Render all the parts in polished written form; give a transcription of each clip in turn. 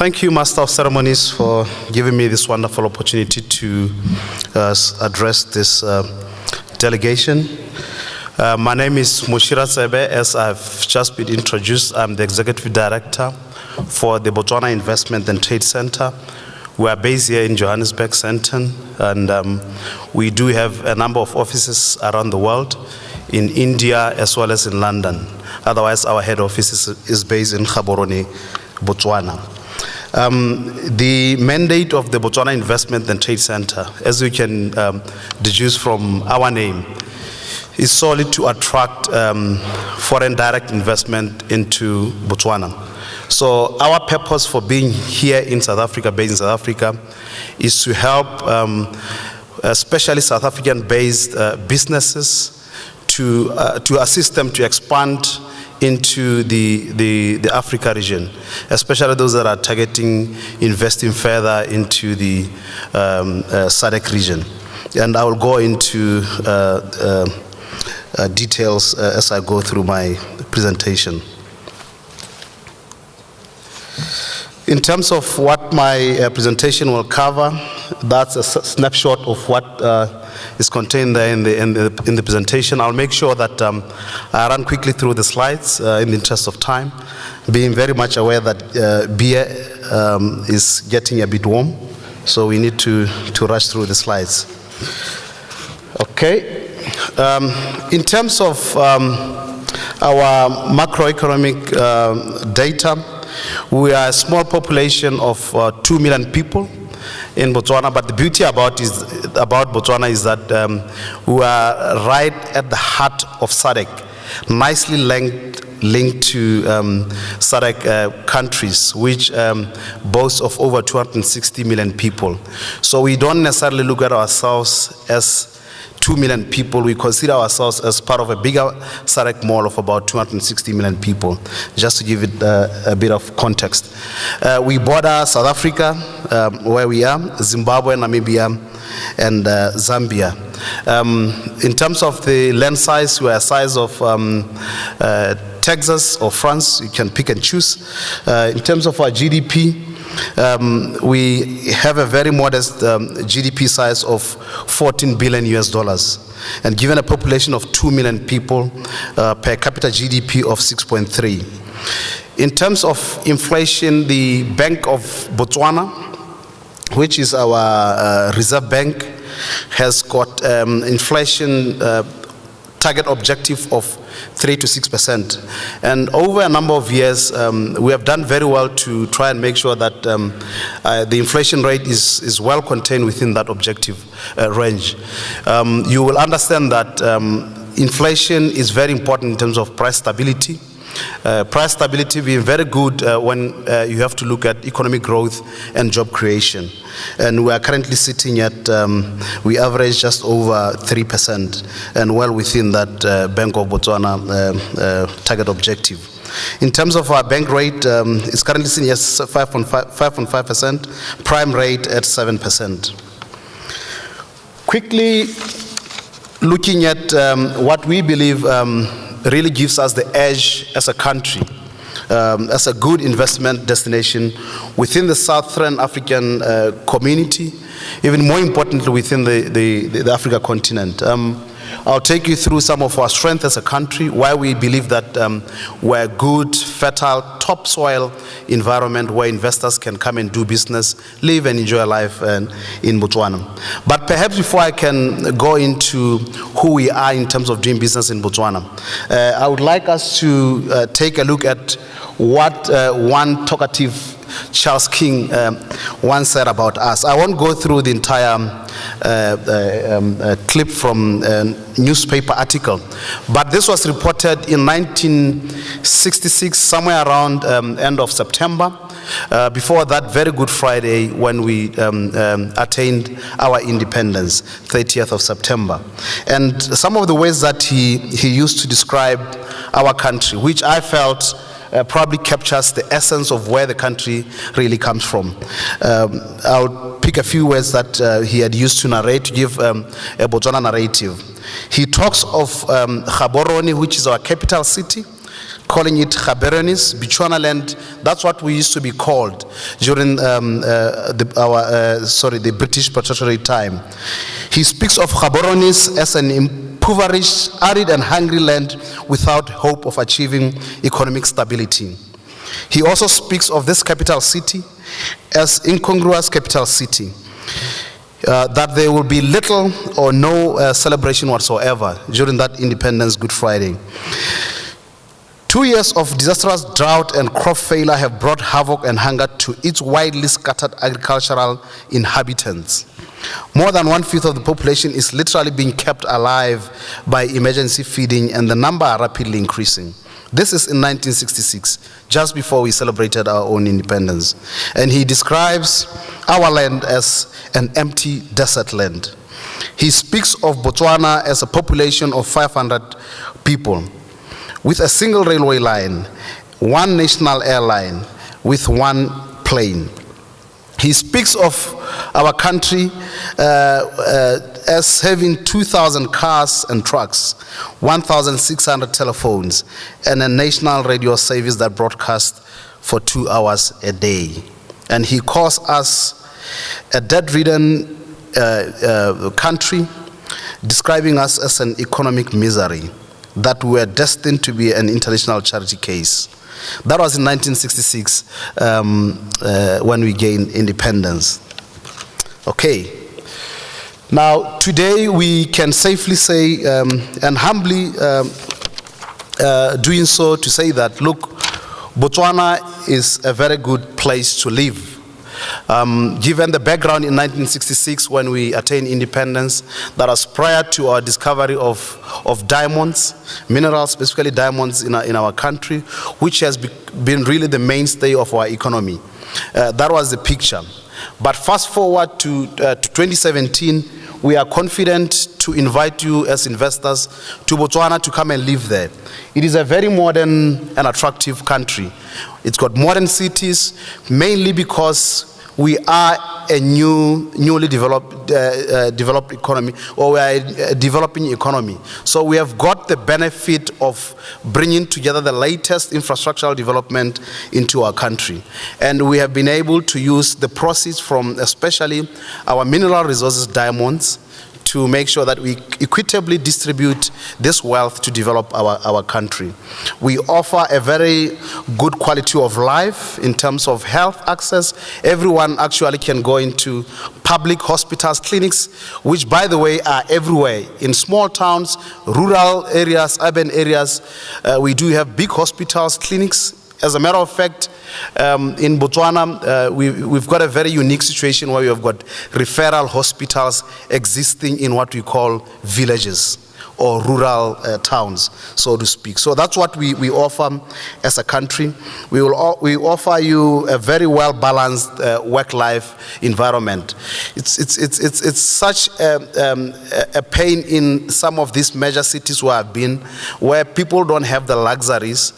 Thank you, Master of Ceremonies, for giving me this wonderful opportunity to address this delegation. My name is Moshie Ratsebe. As I've just been introduced, I'm the Executive Director for the Botswana Investment and Trade Center. We are based here in Johannesburg, Sandton, and we do have a number of offices around the world, in India as well as in London. Otherwise, our head office is based in Gaborone, Botswana. The mandate of the Botswana Investment and Trade Center, as you can deduce from our name, is solely to attract foreign direct investment into Botswana. So our purpose for being here in South Africa, based in South Africa, is to help especially South African-based businesses to assist them to expand into the Africa region, especially those that are targeting investing further into the SADC region. And I will go into details as I go through my presentation. In terms of what my presentation will cover, that's a snapshot of what is contained there in the presentation. I'll make sure that I run quickly through the slides in the interest of time, being very much aware that beer is getting a bit warm, so we need to rush through the slides. Okay. In terms of our macroeconomic data, we are a small population of 2 million people in Botswana, but the beauty about Botswana is that we are right at the heart of SADC, nicely linked to SADC countries, which boast of over 260 million people. So we don't necessarily look at ourselves as 2 million people. We consider ourselves as part of a bigger SADC mall of about 260 million people, just to give it a bit of context. We border South Africa, where we are, Zimbabwe, Namibia, and Zambia. In terms of the land size, we are a size of Texas or France, you can pick and choose. In terms of our GDP, we have a very modest GDP size of $14 billion US. And given a population of 2 million people, per capita GDP of 6.3. In terms of inflation, the Bank of Botswana, which is our reserve bank, has got inflation target objective of 3 to 6%. And over a number of years, we have done very well to try and make sure that the inflation rate is well contained within that objective range. You will understand that inflation is very important in terms of price stability. Price stability being very good when you have to look at economic growth and job creation. And we are currently sitting at, we average just over 3% and well within that Bank of Botswana target objective. In terms of our bank rate, it's currently sitting at 5.5%, prime rate at 7%. Quickly looking at what we believe really gives us the edge as a country, as a good investment destination within the Southern African community, even more importantly within the Africa continent. I'll take you through some of our strengths as a country, why we believe that we're a good, fertile, topsoil environment where investors can come and do business, live and enjoy life in Botswana. But perhaps before I can go into who we are in terms of doing business in Botswana, I would like us to take a look at what one talkative Charles King once said about us. I won't go through the entire clip from a newspaper article, but this was reported in 1966, somewhere around end of September, before that very Good Friday when we attained our independence, 30th of September. And some of the ways that he used to describe our country, which I felt probably captures the essence of where the country really comes from. I'll pick a few words that he had used to narrate, to give a Botswana narrative. He talks of Gaborone, which is our capital city, calling it Gaborone, Botswana land. That's what we used to be called during the British Protectorate time. He speaks of Gaborone as an impoverished, arid and hungry land without hope of achieving economic stability. He also speaks of this capital city as incongruous capital city, that there will be little or no celebration whatsoever during that Independence Good Friday. 2 years of disastrous drought and crop failure have brought havoc and hunger to its widely scattered agricultural inhabitants. More than 1/5 of the population is literally being kept alive by emergency feeding, and the number are rapidly increasing. This is in 1966, just before we celebrated our own independence. And he describes our land as an empty desert land. He speaks of Botswana as a population of 500 people, with a single railway line, one national airline, with one plane. He speaks of our country as having 2,000 cars and trucks, 1,600 telephones, and a national radio service that broadcasts for 2 hours a day. And he calls us a debt-ridden country, describing us as an economic misery, that we are destined to be an international charity case. That was in 1966 when we gained independence. Okay. Now, today we can safely say, and humbly doing so, to say that, look, Botswana is a very good place to live. Given the background in 1966 when we attained independence, that was prior to our discovery of diamonds, minerals, specifically diamonds in our country, which has been really the mainstay of our economy. That was the picture. But fast forward to 2017, we are confident to invite you as investors to Botswana to come and live there. It is a very modern and attractive country. It's got modern cities, mainly because we are a newly developed economy, or we are a developing economy. So we have got the benefit of bringing together the latest infrastructural development into our country. And we have been able to use the proceeds from especially our mineral resources, diamonds, to make sure that we equitably distribute this wealth to develop our country. We offer a very good quality of life in terms of health access. Everyone actually can go into public hospitals, clinics, which, by the way, are everywhere. In small towns, rural areas, urban areas, we do have big hospitals, clinics. As a matter of fact, in Botswana, we've got a very unique situation where we have got referral hospitals existing in what we call villages or rural towns, so to speak. So that's what we offer as a country. We offer you a very well-balanced work-life environment. It's such a pain in some of these major cities where I've been, where people don't have the luxuries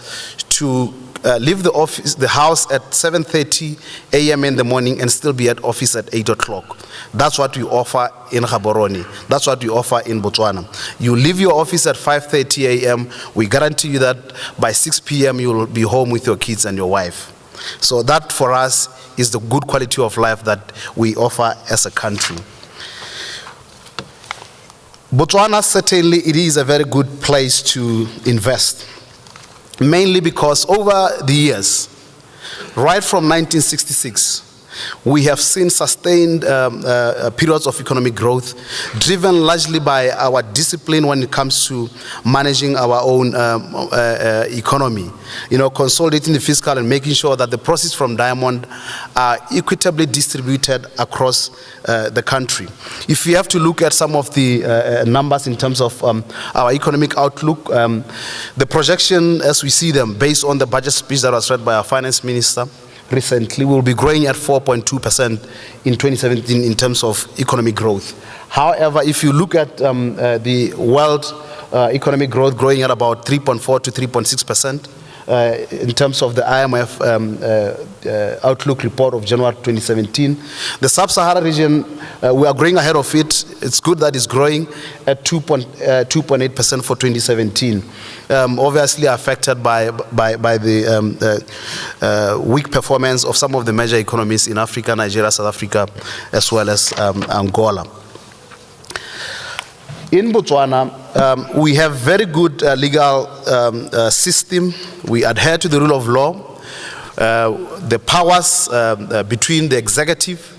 to leave the house at 7:30 a.m. in the morning and still be at office at 8 o'clock. That's what we offer in Gaborone. That's what we offer in Botswana. You leave your office at 5:30 a.m. We guarantee you that by 6 p.m. you will be home with your kids and your wife. So that for us is the good quality of life that we offer as a country. Botswana, certainly it is a very good place to invest. Mainly because over the years, right from 1966, we have seen sustained periods of economic growth, driven largely by our discipline when it comes to managing our own economy. You know, consolidating the fiscal and making sure that the proceeds from diamond are equitably distributed across the country. If we have to look at some of the numbers in terms of our economic outlook, the projection as we see them, based on the budget speech that was read by our finance minister recently, will be growing at 4.2% in 2017 in terms of economic growth. However, if you look at the world economic growth growing at about 3.4 to 3.6%, in terms of the IMF Outlook report of January 2017. The Sub-Saharan region, we are growing ahead of it. It's good that it's growing at 2.8% for 2017. Obviously affected by the weak performance of some of the major economies in Africa, Nigeria, South Africa, as well as Angola. In Botswana, we have very good legal system. We adhere to the rule of law. The powers between the executive,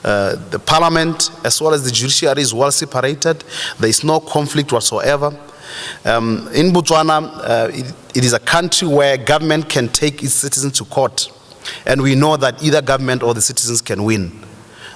the parliament, as well as the judiciary is well separated. There is no conflict whatsoever. In Botswana, it is a country where government can take its citizens to court. And we know that either government or the citizens can win.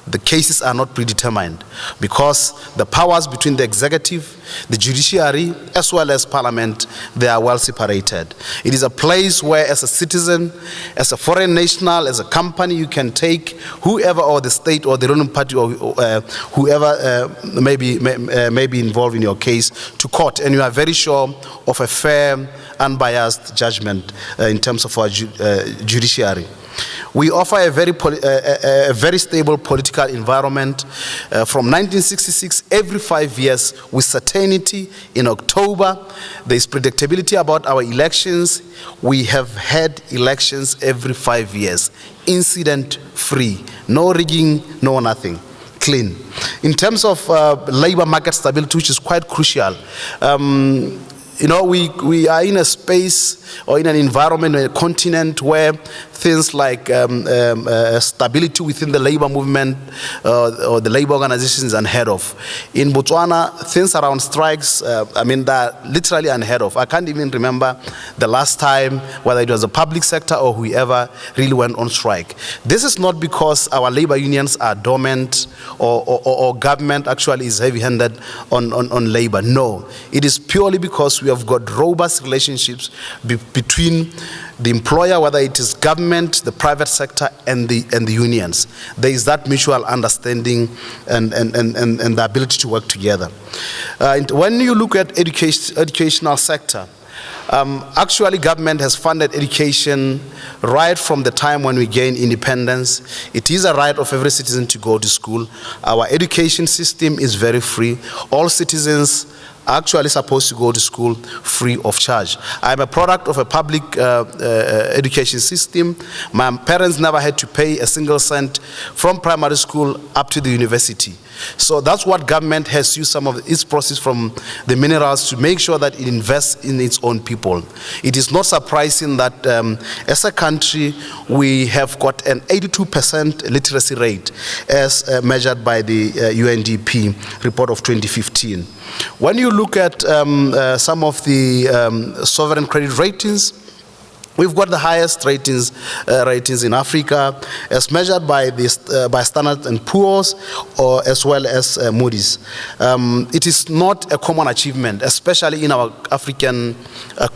The cases are not predetermined because the powers between the executive, the judiciary, as well as parliament, they are well separated. It is a place where, as a citizen, as a foreign national, as a company, you can take whoever, or the state or the ruling party, or whoever may be involved in your case, to court, and you are very sure of a fair, unbiased judgment in terms of our judiciary. We offer a very stable political environment. From 1966, every 5 years, with certainty in October, there is predictability about our elections. We have had elections every 5 years, incident-free, no rigging, no nothing, clean. In terms of labor market stability, which is quite crucial, you know, we are in a space or in an environment, a continent where things like stability within the labor movement or the labor organizations is unheard of. In Botswana, things around strikes, I mean, they're literally unheard of. I can't even remember the last time, whether it was the public sector or whoever really went on strike. This is not because our labor unions are dormant or government actually is heavy-handed on labor. No, it is purely because we have got robust relationships between the employer, whether it is government, the private sector, and the unions. There is that mutual understanding and the ability to work together. When you look at educational sector, actually government has funded education right from the time when we gained independence. It is a right of every citizen to go to school. Our education system is very free. All citizens are actually supposed to go to school free of charge. I'm a product of a public education system. My parents never had to pay a single cent from primary school up to the university. So that's what government has used some of its proceeds from the minerals to make sure that it invests in its own people. It is not surprising that as a country, we have got an 82% literacy rate as measured by the UNDP report of 2015. When you look at some of the sovereign credit ratings, we've got the highest ratings in Africa, as measured by by Standard & Poor's, or as well as Moody's. It is not a common achievement, especially in our African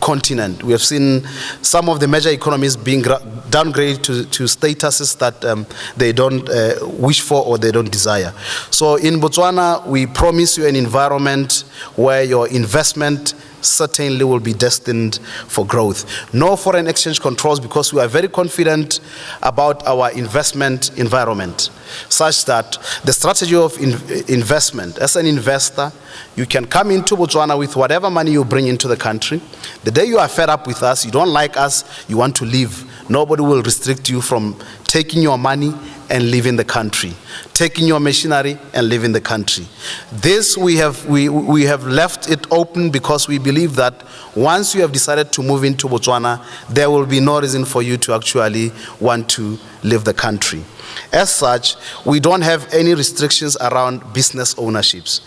continent. We have seen some of the major economies being downgraded to statuses that they don't wish for or they don't desire. So in Botswana, we promise you an environment where your investment certainly will be destined for growth. No foreign exchange controls, because we are very confident about our investment environment, such that the strategy of investment, as an investor, you can come into Botswana with whatever money you bring into the country. The day you are fed up with us, you don't like us, you want to leave, nobody will restrict you from taking your money and leaving the country, taking your machinery and leaving the country. This we have left it open because we believe that once you have decided to move into Botswana, there will be no reason for you to actually want to leave the country. As such, we don't have any restrictions around business ownerships.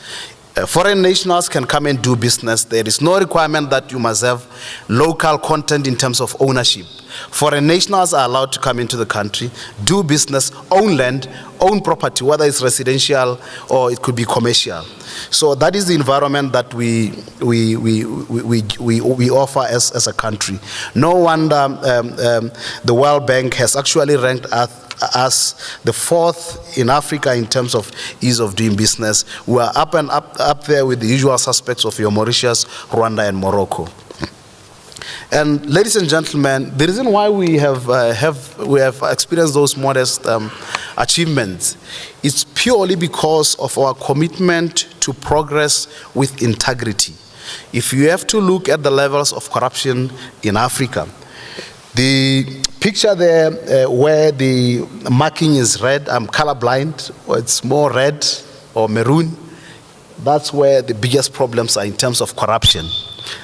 Foreign nationals can come and do business. There is no requirement that you must have local content in terms of ownership. Foreign nationals are allowed to come into the country, do business, own land, own property, whether it's residential or it could be commercial. So that is the environment that we offer as a country. No wonder the World Bank has actually ranked us the 4th in Africa in terms of ease of doing business. We are up there with the usual suspects of your Mauritius, Rwanda, and Morocco. And ladies and gentlemen, the reason why we have experienced those modest achievements is purely because of our commitment to progress with integrity. If you have to look at the levels of corruption in Africa, the picture there where the marking is red, I'm colorblind, or it's more red or maroon, that's where the biggest problems are in terms of corruption.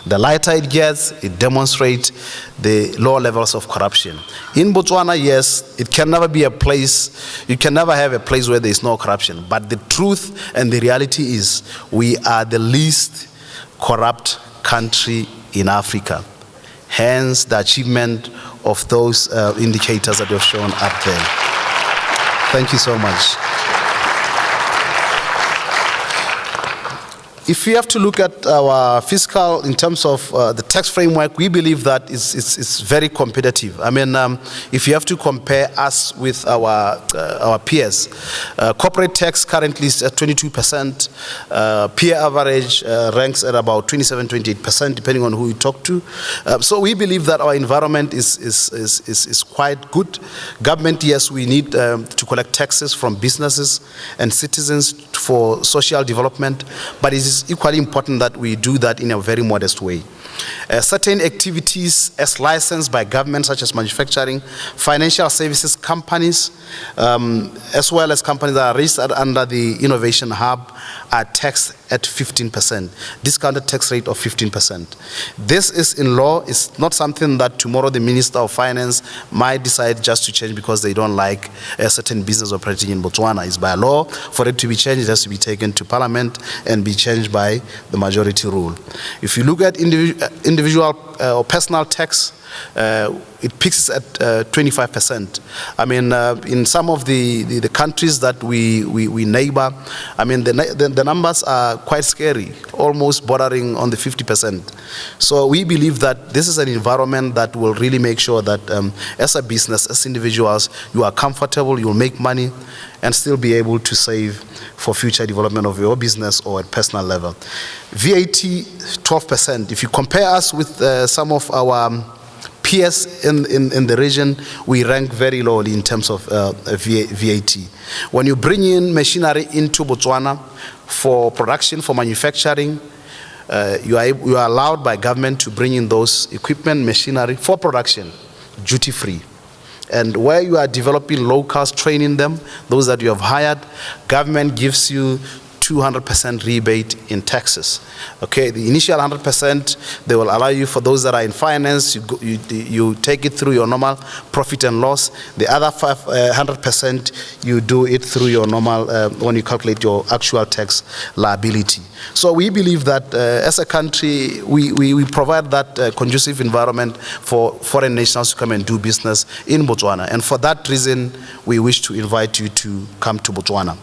The lighter it gets, it demonstrates the lower levels of corruption. In Botswana, yes, it can never be a place, you can never have a place where there is no corruption. But the truth and the reality is we are the least corrupt country in Africa. Hence the achievement of those indicators that you have shown up there. Thank you so much. If we have to look at our fiscal in terms of the tax framework, we believe that it's very competitive. I mean, if you have to compare us with our peers, corporate tax currently is at 22%, peer average ranks at about 27-28%, depending on who you talk to. So we believe that our environment is quite good. Government, yes, we need to collect taxes from businesses and citizens for social development, but it is equally important that we do that in a very modest way. Certain activities as licensed by government, such as manufacturing, financial services companies, as well as companies that are registered under the Innovation Hub, are taxed at 15%, discounted tax rate of 15%. This is in law. It's not something that tomorrow the Minister of Finance might decide just to change because they don't like a certain business operating in Botswana. It's by law. For it to be changed, it has to be taken to Parliament and be changed by the majority rule. If you look at individual or personal tax, it peaks at 25%. I mean, in some of the countries that we neighbor, I mean, the numbers are quite scary, almost bordering on the 50%. So we believe that this is an environment that will really make sure that as a business, as individuals, you are comfortable, you'll make money, and still be able to save for future development of your business or at personal level. VAT, 12%. If you compare us with some of our peers in the region, we rank very lowly in terms of VAT. When you bring in machinery into Botswana for production, for manufacturing, you are allowed by government to bring in those equipment, machinery for production, duty-free. And where you are developing locals, training them, those that you have hired, government gives you 200% rebate in taxes. Okay, the initial 100%, they will allow you, for those that are in finance, you take it through your normal profit and loss. The other 100%, you do it through your normal, when you calculate your actual tax liability. So we believe that as a country, we provide that conducive environment for foreign nationals to come and do business in Botswana. And for that reason, we wish to invite you to come to Botswana.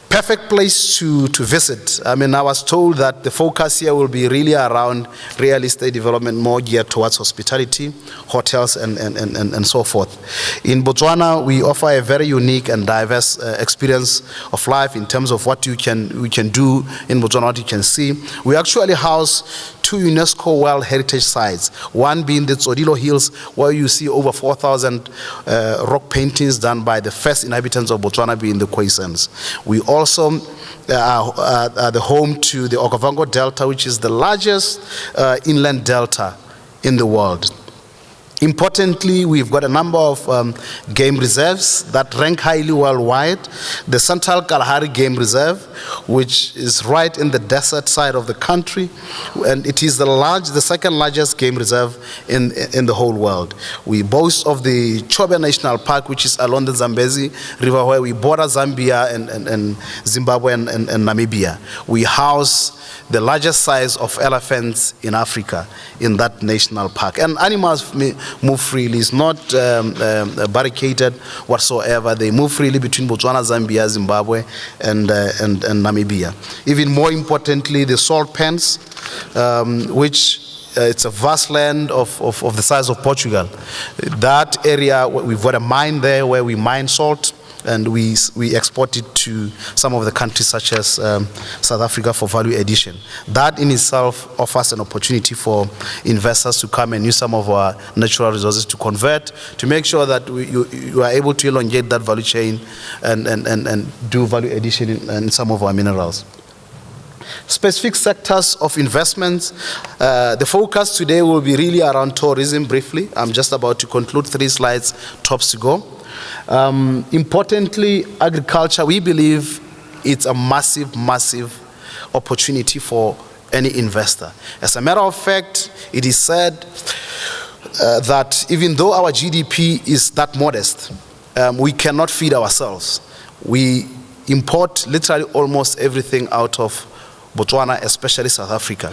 Perfect place to visit. I mean, I was told that the focus here will be really around real estate development, more geared towards hospitality, hotels, and so forth. In Botswana, we offer a very unique and diverse experience of life in terms of what we can do in Botswana, what you can see. We actually house 2 UNESCO World Heritage Sites, one being the Tsodilo Hills, where you see over 4,000 rock paintings done by the first inhabitants of Botswana, being the Khoisans. We also are the home to the Okavango Delta, which is the largest inland delta in the world. Importantly, we've got a number of game reserves that rank highly worldwide. The Central Kalahari Game Reserve, which is right in the desert side of the country, and it is the second largest game reserve in the whole world. We boast of the Chobe National Park, which is along the Zambezi River, where we border Zambia and Zimbabwe and Namibia. We house the largest size of elephants in Africa in that national park. And animals move freely. It's not barricaded whatsoever. They move freely between Botswana, Zambia, Zimbabwe, and Namibia. Even more importantly, the salt pans, which it's a vast land of the size of Portugal. That area, we've got a mine there where we mine salt. and we export it to some of the countries such as South Africa for value addition. That in itself offers an opportunity for investors to come and use some of our natural resources to convert, to make sure that you are able to elongate that value chain and do value addition in some of our minerals. Specific sectors of investments. The focus today will be really around tourism briefly. I'm just about to conclude 3 slides, tops to go. Importantly, agriculture, we believe it's a massive opportunity for any investor. As a matter of fact, it is said that even though our GDP is that modest, we cannot feed ourselves. We import literally almost everything out of Botswana, especially South Africa.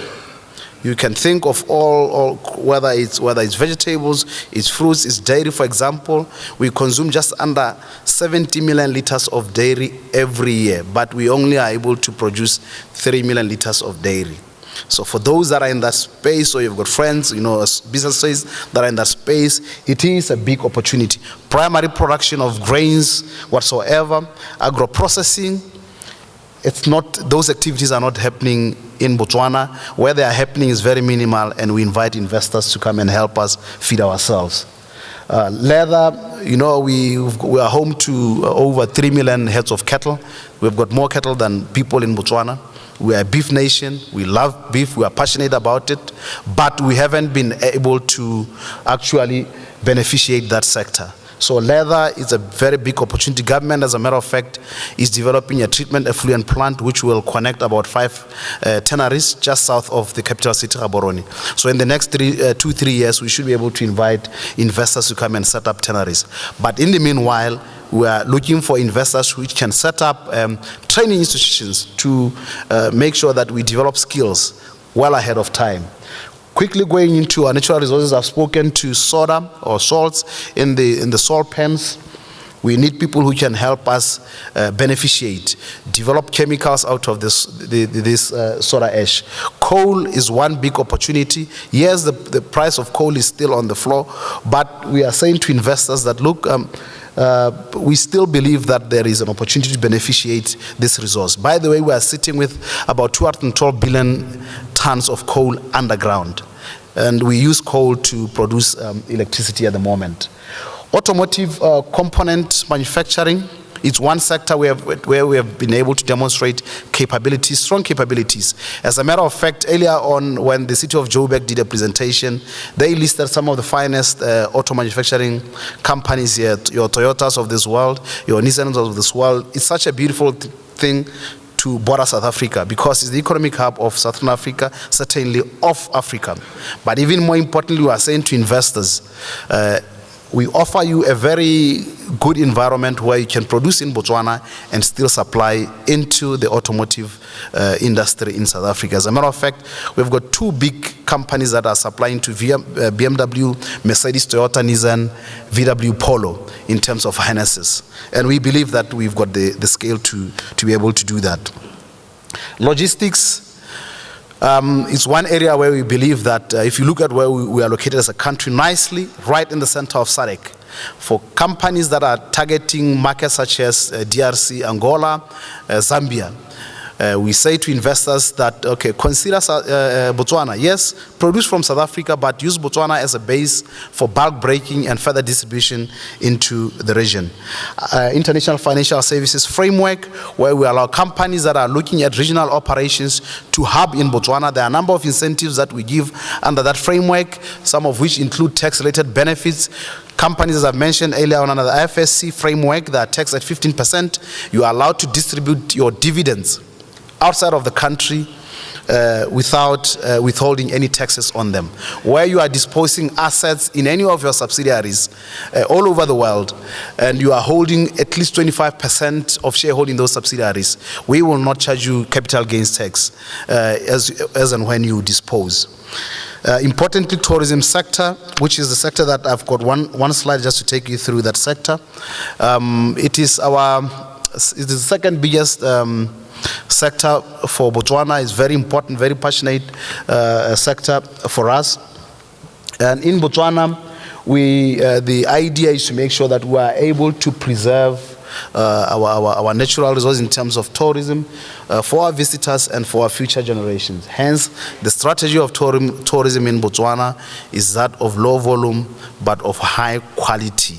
You can think of all whether it's vegetables, it's fruits, it's dairy, for example. We consume just under 70 million liters of dairy every year, but we only are able to produce 3 million liters of dairy. So for those that are in that space, or you've got friends, businesses that are in that space, it is a big opportunity. Primary production of grains whatsoever, agro-processing, it's not, those activities are not happening in Botswana. Where they are happening is very minimal, and we invite investors to come and help us feed ourselves. Leather, we are home to over 3 million heads of cattle. We've got more cattle than people in Botswana. We are a beef nation. We love beef. We are passionate about it, but we haven't been able to actually beneficiate that sector. So leather is a very big opportunity. Government, as a matter of fact, is developing a treatment effluent plant which will connect about 5 tanneries just south of the capital city, Gaborone. So in the next 2-3 years, we should be able to invite investors to come and set up tanneries. But in the meanwhile, we are looking for investors which can set up training institutions to make sure that we develop skills well ahead of time. Quickly going into our natural resources, I've spoken to soda or salts in the salt pans. We need people who can help us beneficiate, develop chemicals out of this soda ash. Coal is one big opportunity. Yes, the price of coal is still on the floor, but we are saying to investors that, look, we still believe that there is an opportunity to beneficiate this resource. By the way, we are sitting with about 212 billion tons of coal underground, and we use coal to produce electricity at the moment. Automotive component manufacturing, it's one sector where we have been able to demonstrate capabilities, strong capabilities. As a matter of fact, earlier on when the city of Joburg did a presentation, they listed some of the finest auto manufacturing companies here, your Toyotas of this world, your Nissans of this world. It's such a beautiful thing to border South Africa because it's the economic hub of Southern Africa, certainly of Africa. But even more importantly, we are saying to investors, we offer you a very good environment where you can produce in Botswana and still supply into the automotive industry in South Africa. As a matter of fact, we've got 2 big companies that are supplying to BMW, Mercedes, Toyota, Nissan, VW Polo in terms of harnesses. And we believe that we've got the scale to be able to do that. Logistics. It's one area where we believe that if you look at where we are located as a country, nicely right in the center of SADC, for companies that are targeting markets such as DRC, Angola, Zambia, we say to investors that, okay, consider Botswana. Yes, produce from South Africa, but use Botswana as a base for bulk breaking and further distribution into the region. International Financial Services Framework, where we allow companies that are looking at regional operations to hub in Botswana. There are a number of incentives that we give under that framework, some of which include tax-related benefits. Companies, as I've mentioned earlier on, under the IFSC framework, that are taxed at 15%. You are allowed to distribute your dividends outside of the country without withholding any taxes on them. Where you are disposing assets in any of your subsidiaries all over the world, and you are holding at least 25% of shareholding those subsidiaries, we will not charge you capital gains tax as and when you dispose. Importantly, tourism sector, which is the sector that I've got one slide just to take you through that sector. It is the second biggest sector for Botswana. Is very important, very passionate sector for us. And in Botswana, the idea is to make sure that we are able to preserve our natural resources in terms of tourism for our visitors and for our future generations. Hence, the strategy of tourism in Botswana is that of low volume but of high quality.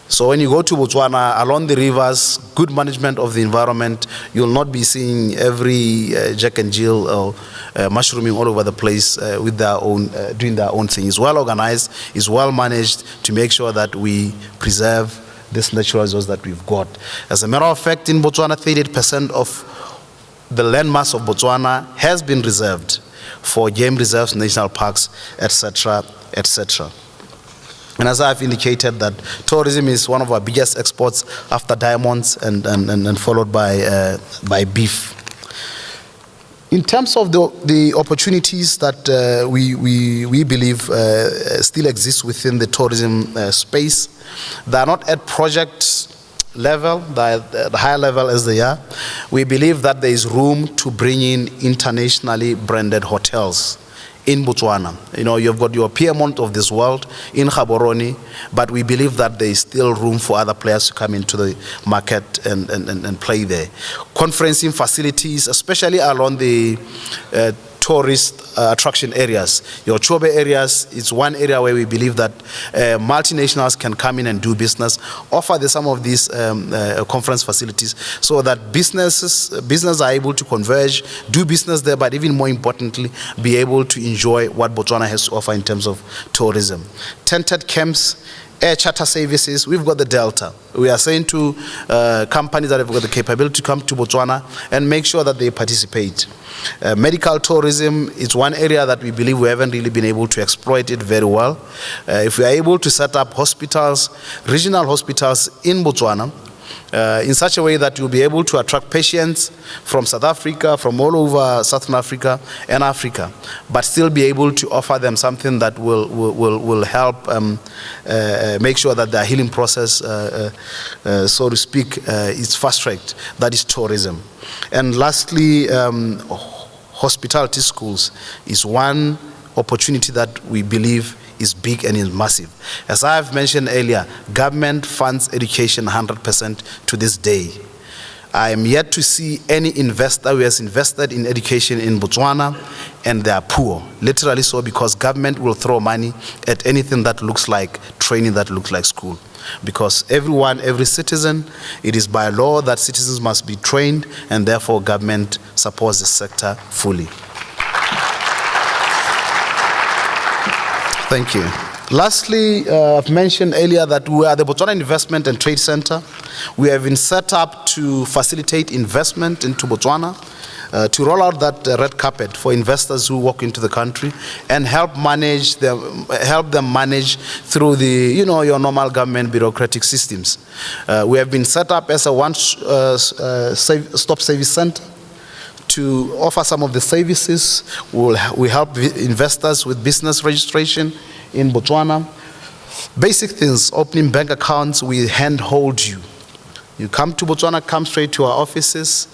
So when you go to Botswana, along the rivers, good management of the environment, you'll not be seeing every Jack and Jill or mushrooming all over the place with their own, doing their own thing. It's well organized, it's well managed to make sure that we preserve this natural resource that we've got. As a matter of fact, in Botswana, 38% of the landmass of Botswana has been reserved for game reserves, national parks, etc., etc. And as I've indicated, that tourism is one of our biggest exports after diamonds and followed by beef. In terms of the opportunities that we believe still exist within the tourism space, they are not at project level, at the higher level as they are. We believe that there is room to bring in internationally branded hotels in Botswana. You know, you've got your Piedmont of this world in Gaborone, but we believe that there is still room for other players to come into the market and play there. Conferencing facilities, especially along the tourist attraction areas. Your Chobe areas is one area where we believe that multinationals can come in and do business, offer some of these conference facilities so that businesses are able to converge, do business there, but even more importantly, be able to enjoy what Botswana has to offer in terms of tourism. Tented camps, air charter services, we've got the Delta. We are saying to companies that have got the capability to come to Botswana and make sure that they participate. Medical tourism is one area that we believe we haven't really been able to exploit it very well. If we are able to set up hospitals, regional hospitals in Botswana, in such a way that you'll be able to attract patients from South Africa, from all over Southern Africa and Africa, but still be able to offer them something that will help make sure that their healing process, so to speak, is fast-tracked. That is tourism. And lastly, hospitality schools is one opportunity that we believe is big and is massive. As I have mentioned earlier, government funds education 100% to this day. I am yet to see any investor who has invested in education in Botswana and they are poor. Literally so, because government will throw money at anything that looks like training, that looks like school. Because every citizen, it is by law that citizens must be trained, and therefore government supports the sector fully. Thank you. Lastly, I've mentioned earlier that we are the Botswana Investment and Trade Center. We have been set up to facilitate investment into Botswana, to roll out that red carpet for investors who walk into the country and help them manage through the, your normal government bureaucratic systems. We have been set up as a one-stop service center to offer some of the services. We help investors with business registration in Botswana. Basic things, opening bank accounts, we handhold you. You come to Botswana, come straight to our offices.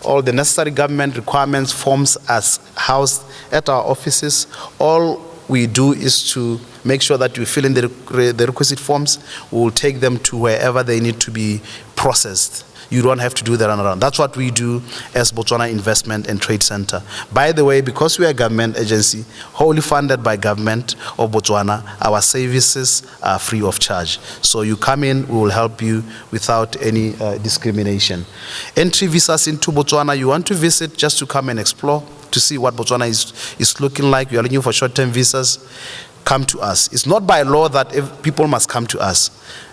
All the necessary government requirements, forms are housed at our offices. All we do is to make sure that you fill in the requisite forms. We will take them to wherever they need to be processed. You don't have to do the runaround. That's what we do as Botswana Investment and Trade Center. By the way, because we are a government agency, wholly funded by government of Botswana, our services are free of charge. So you come in, we will help you without any discrimination. Entry visas into Botswana, you want to visit just to come and explore, to see what Botswana is looking like. You are looking for short-term visas, come to us. It's not by law that people must come to us.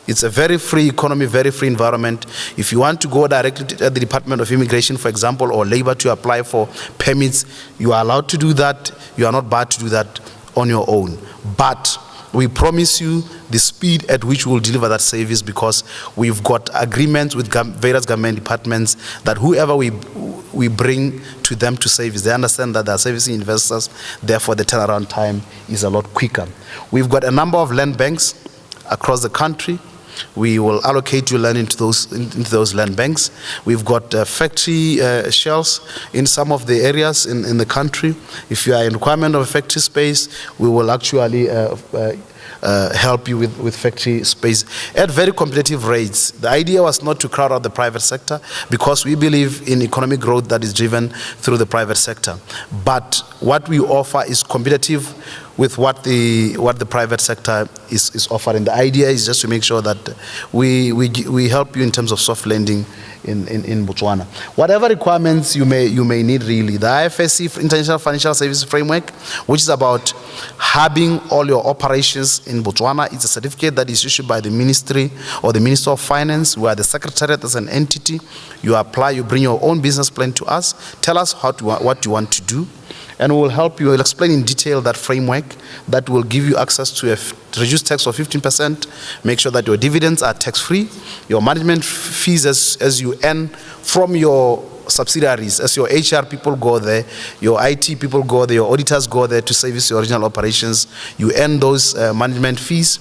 It's a very free economy, very free environment. If you want to go directly to the Department of Immigration, for example, or Labor to apply for permits, you are allowed to do that. You are not bad to do that on your own. But we promise you the speed at which we will deliver that service, because we've got agreements with various government departments that whoever we bring to them to service, they understand that they are servicing investors, therefore the turnaround time is a lot quicker. We've got a number of land banks across the country. We will allocate you land into those land banks. We've got factory shells in some of the areas in the country. If you are in requirement of a factory space, we will actually help you with factory space at very competitive rates. The idea was not to crowd out the private sector, because we believe in economic growth that is driven through the private sector. But what we offer is competitive with what the private sector is offering. The idea is just to make sure that we help you in terms of soft lending in Botswana. Whatever requirements you may need, really. The IFSC, International Financial Services Framework, which is about hubbing all your operations in Botswana, it's a certificate that is issued by the ministry or the Minister of Finance. We are the secretariat as an entity. You apply, you bring your own business plan to us, tell us what you want to do, and we will help you. We'll explain in detail that framework that will give you access to a reduced tax of 15%, make sure that your dividends are tax-free, your management fees as you earn from your subsidiaries, as your HR people go there, your IT people go there, your auditors go there to service your original operations, you earn those management fees,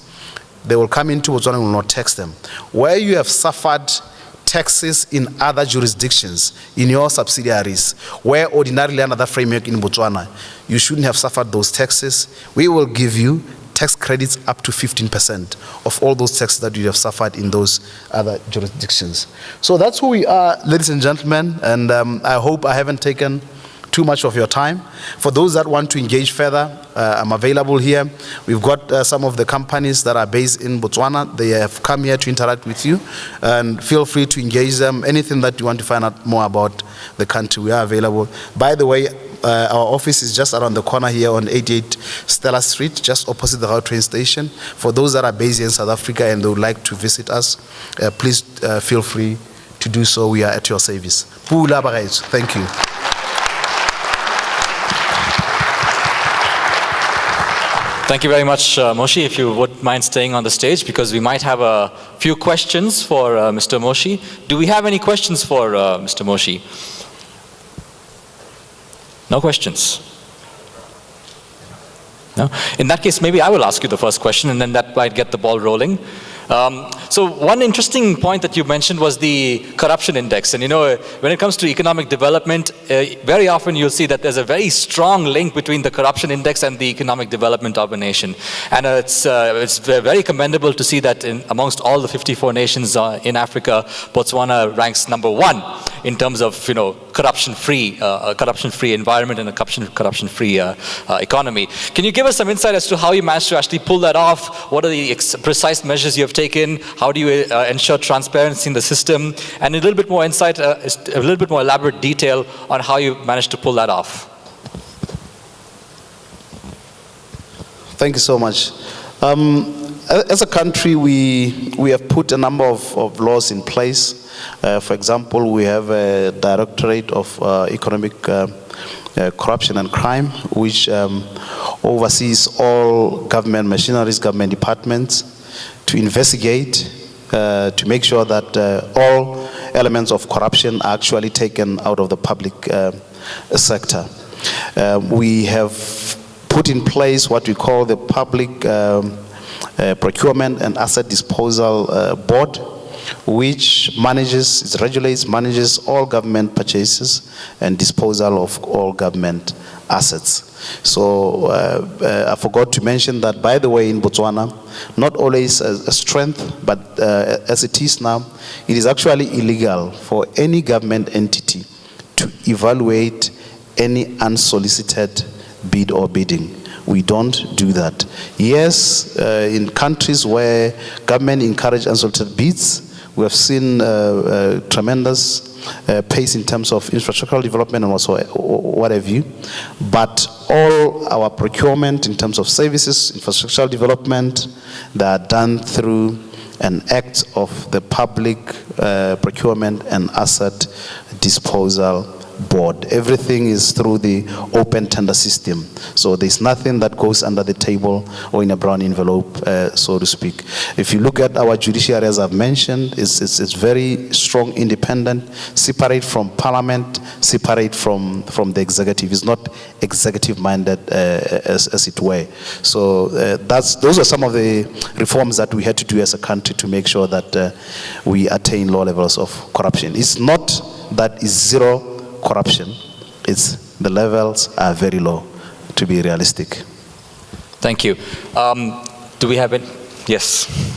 they will come into Botswana and will not tax them. Where you have suffered taxes in other jurisdictions, in your subsidiaries, where ordinarily under that framework in Botswana, you shouldn't have suffered those taxes, we will give you tax credits up to 15% of all those taxes that you have suffered in those other jurisdictions. So that's who we are, ladies and gentlemen, and I hope I haven't taken too much of your time. For those that want to engage further, I'm available here. We've got some of the companies that are based in Botswana. They have come here to interact with you, and feel free to engage them. Anything that you want to find out more about the country, we are available. By the way, our office is just around the corner here on 88 Stella Street, just opposite the rail train station. For those that are based here in South Africa and they would like to visit us, please feel free to do so. We are at your service. Thank you. Thank you very much, Moshie. If you would mind staying on the stage, because we might have a few questions for Mr. Moshie. Do we have any questions for Mr. Moshie? No questions? No? In that case, maybe I will ask you the first question, and then that might get the ball rolling. So one interesting point that you mentioned was the corruption index. And you know, when it comes to economic development, very often you'll see that there's a very strong link between the corruption index and the economic development of a nation. And it's very commendable to see that amongst all the 54 nations in Africa, Botswana ranks #1 in terms of, you know, corruption-free environment and a corruption-free economy. Can you give us some insight as to how you managed to actually pull that off? What are the precise measures you have taken? How do you ensure transparency in the system? And a little bit more insight, a little bit more elaborate detail on how you managed to pull that off. Thank you so much. As a country, we have put a number of laws in place. For example, we have a Directorate of Economic Corruption and Crime, which oversees all government machineries, government departments, to investigate, to make sure that all elements of corruption are actually taken out of the public sector. We have put in place what we call the Public Procurement and Asset Disposal Board, which regulates, manages all government purchases and disposal of all government assets. So I forgot to mention that, by the way, in Botswana, not always a strength, but as it is now, it is actually illegal for any government entity to evaluate any unsolicited bid or bidding. We don't do that. Yes, in countries where government encourage unsolicited bids, we have seen tremendous pace in terms of infrastructural development and also what have you. But all our procurement in terms of services, infrastructural development, they are done through an act of the Public Procurement and Asset Disposal Board. Everything is through the open tender system. So there's nothing that goes under the table or in a brown envelope, so to speak. If you look at our judiciary, as I've mentioned, it's very strong, independent, separate from parliament, separate from the executive. It's not executive-minded, as it were. So those are some of the reforms that we had to do as a country to make sure that we attain low levels of corruption. It's not that it's zero corruption, it's the levels are very low, to be realistic. Thank you. Do we have it? Yes.